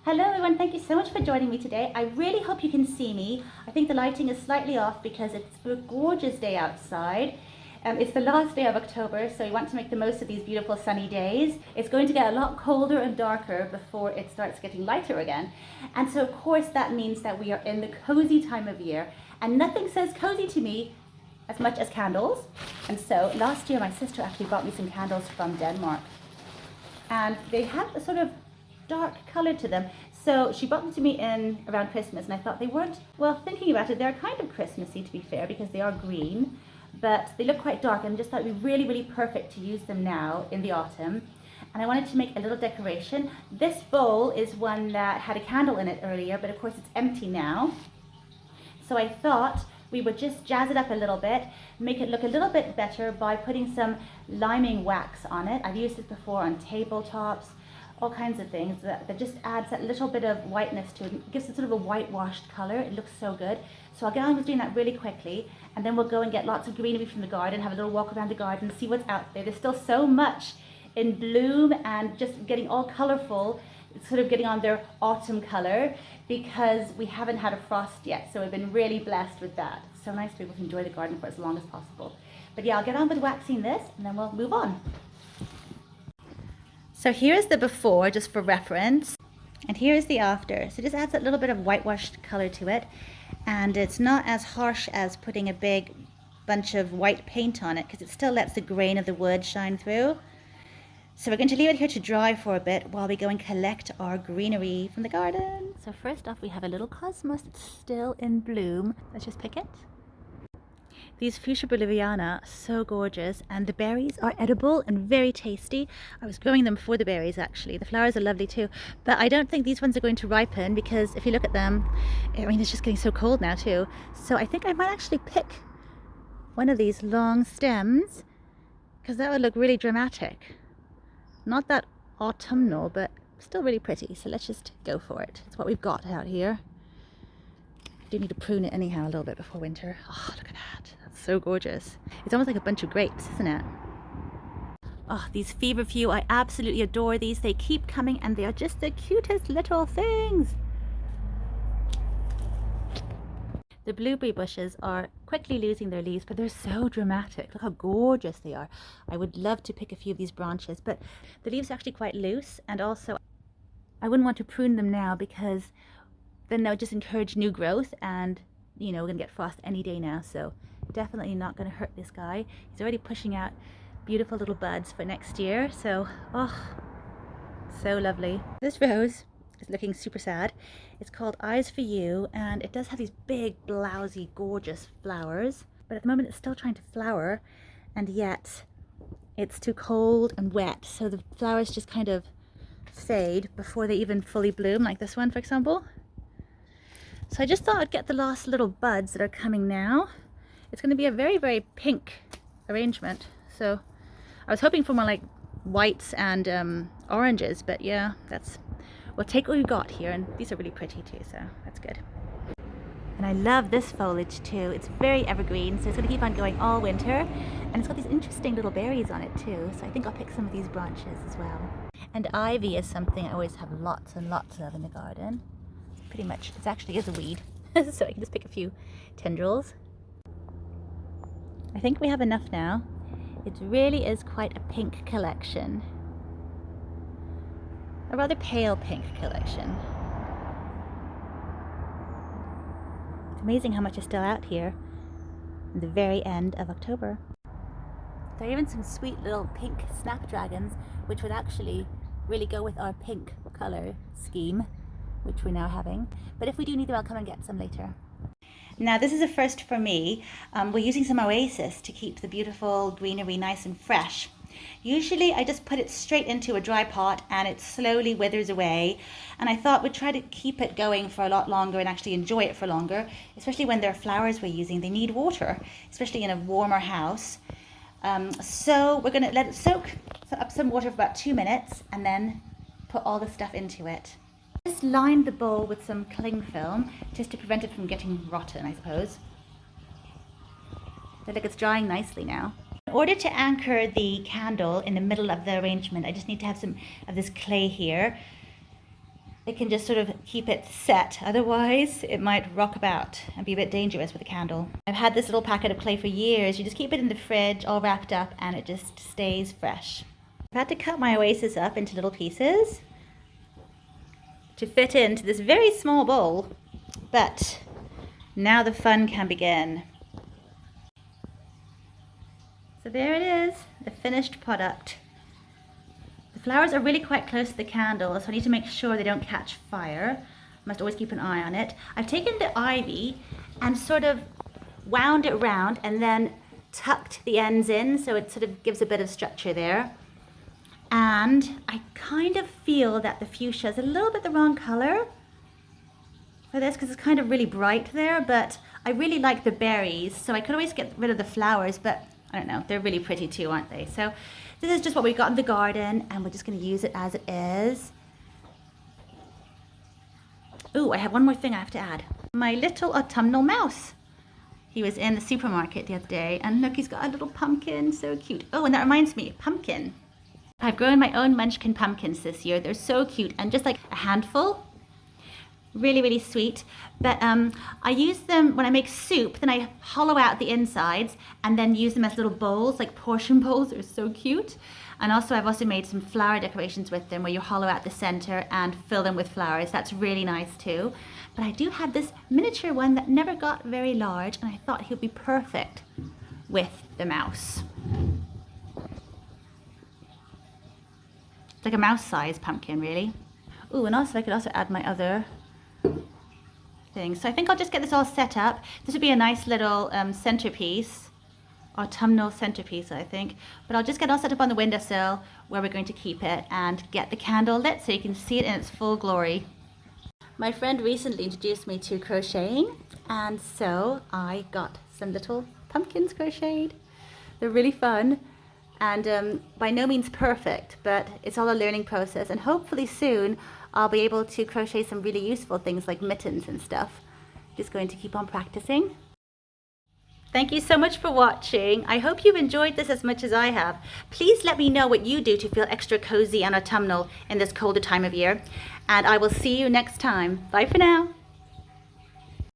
Hello everyone, thank you so much for joining me today. I really hope you can see me. I think the lighting is slightly off because it's a gorgeous day outside. It's the last day of October, so we want to make the most of these beautiful sunny days. It's going to get a lot colder and darker before it starts getting lighter again. And so of course that means that we are in the cozy time of year, and nothing says cozy to me as much as candles. And so last year my sister actually brought me some candles from Denmark, and they have a sort of dark color to them. So she brought them to me in around Christmas, and I thought they weren't, well, thinking about it, they're kind of Christmassy to be fair, because they are green, but they look quite dark, and just thought it'd be really, really perfect to use them now in the autumn. And I wanted to make a little decoration. This bowl is one that had a candle in it earlier, but of course it's empty now. So I thought we would just jazz it up a little bit, make it look a little bit better by putting some liming wax on it. I've used this before on tabletops, all kinds of things that just adds that little bit of whiteness to it. It gives it sort of a whitewashed color. It looks so good. So I'll get on with doing that really quickly, and then we'll go and get lots of greenery from the garden, have a little walk around the garden, see what's out there. There's still so much in bloom and just getting all colorful, sort of getting on their autumn color, because we haven't had a frost yet. So we've been really blessed with that. It's so nice to be able to enjoy the garden for as long as possible. But yeah, I'll get on with waxing this and then we'll move on. So here's the before, just for reference, and here's the after. So it just adds that little bit of whitewashed color to it, and it's not as harsh as putting a big bunch of white paint on it, because it still lets the grain of the wood shine through. So we're going to leave it here to dry for a bit while we go and collect our greenery from the garden. So first off, we have a little cosmos that's still in bloom. Let's just pick it. These Fuchsia boliviana, so gorgeous, and the berries are edible and very tasty. I was growing them for the berries actually. The flowers are lovely too, but I don't think these ones are going to ripen, because if you look at them, I mean, it's just getting so cold now too. So I think I might actually pick one of these long stems, because that would look really dramatic. Not that autumnal, but still really pretty. So let's just go for it. It's what we've got out here. I do need to prune it anyhow a little bit before winter. Oh, look at that. That's so gorgeous. It's almost like a bunch of grapes, isn't it? Oh, these feverfew, I absolutely adore these. They keep coming, and they are just the cutest little things. The blueberry bushes are quickly losing their leaves, but they're so dramatic. Look how gorgeous they are. I would love to pick a few of these branches, but the leaves are actually quite loose, and also I wouldn't want to prune them now, because then that would just encourage new growth, and you know, we're gonna get frost any day now, so definitely not gonna hurt this guy. He's already pushing out beautiful little buds for next year, so oh, so lovely. This rose is looking super sad. It's called Eyes for You, and it does have these big, blousy, gorgeous flowers, but at the moment it's still trying to flower, and yet it's too cold and wet, so the flowers just kind of fade before they even fully bloom, like this one for example. So I just thought I'd get the last little buds that are coming now. It's going to be a very, very pink arrangement. So I was hoping for more like whites and oranges, but yeah, we'll take what we've got here, and these are really pretty too, so that's good. And I love this foliage too. It's very evergreen, so it's going to keep on going all winter, and it's got these interesting little berries on it too, so I think I'll pick some of these branches as well. And ivy is something I always have lots and lots of in the garden. Pretty much, it actually is a weed, so I can just pick a few tendrils. I think we have enough now. It really is quite a pink collection. A rather pale pink collection. It's amazing how much is still out here in the very end of October. There are even some sweet little pink snapdragons, which would actually really go with our pink color scheme, which we're now having. But if we do need them, I'll come and get some later. Now this is a first for me. We're using some Oasis to keep the beautiful greenery nice and fresh. Usually I just put it straight into a dry pot and it slowly withers away, and I thought we'd try to keep it going for a lot longer and actually enjoy it for longer, especially when they're flowers we're using. They need water, especially in a warmer house. So we're going to let it soak up some water for about 2 minutes and then put all the stuff into it. Just lined the bowl with some cling film just to prevent it from getting rotten, I suppose. So look, it's drying nicely now. In order to anchor the candle in the middle of the arrangement, I just need to have some of this clay here. it can just sort of keep it set. Otherwise, it might rock about and be a bit dangerous with a candle. I've had this little packet of clay for years. You just keep it in the fridge all wrapped up and it just stays fresh. I've had to cut my oasis up into little pieces to fit into this very small bowl, but now the fun can begin. So there it is, the finished product. The flowers are really quite close to the candle, so I need to make sure they don't catch fire. I must always keep an eye on it. I've taken the ivy and sort of wound it round and then tucked the ends in, so it sort of gives a bit of structure there. And I kind of feel that the fuchsia is a little bit the wrong color for this because it's kind of really bright there, but I really like the berries, so I could always get rid of the flowers, but I don't know, they're really pretty too, aren't they? So this is just what we got in the garden, and we're just going to use it as it is. Ooh, I have one more thing I have to add. My little autumnal mouse. He was in the supermarket the other day, and look, he's got a little pumpkin, so cute. Oh, and that reminds me, pumpkin. I've grown my own munchkin pumpkins this year. They're so cute, and just like a handful. Really, really sweet. But I use them when I make soup, then I hollow out the insides and then use them as little bowls, like portion bowls. They're so cute. And also I've also made some flower decorations with them where you hollow out the center and fill them with flowers. That's really nice too. But I do have this miniature one that never got very large, and I thought he would be perfect with the mouse. It's like a mouse-sized pumpkin, really. Ooh, and also I could also add my other things. So I think I'll just get this all set up. This would be a nice little centerpiece, autumnal centerpiece, I think. But I'll just get it all set up on the windowsill where we're going to keep it and get the candle lit so you can see it in its full glory. My friend recently introduced me to crocheting, and so I got some little pumpkins crocheted. They're really fun. And by no means perfect, but it's all a learning process, and hopefully soon I'll be able to crochet some really useful things like mittens and stuff. Just going to keep on practicing. Thank you so much for watching. I hope you've enjoyed this as much as I have. Please let me know what you do to feel extra cozy and autumnal in this colder time of year, and I will see you next time. Bye for now.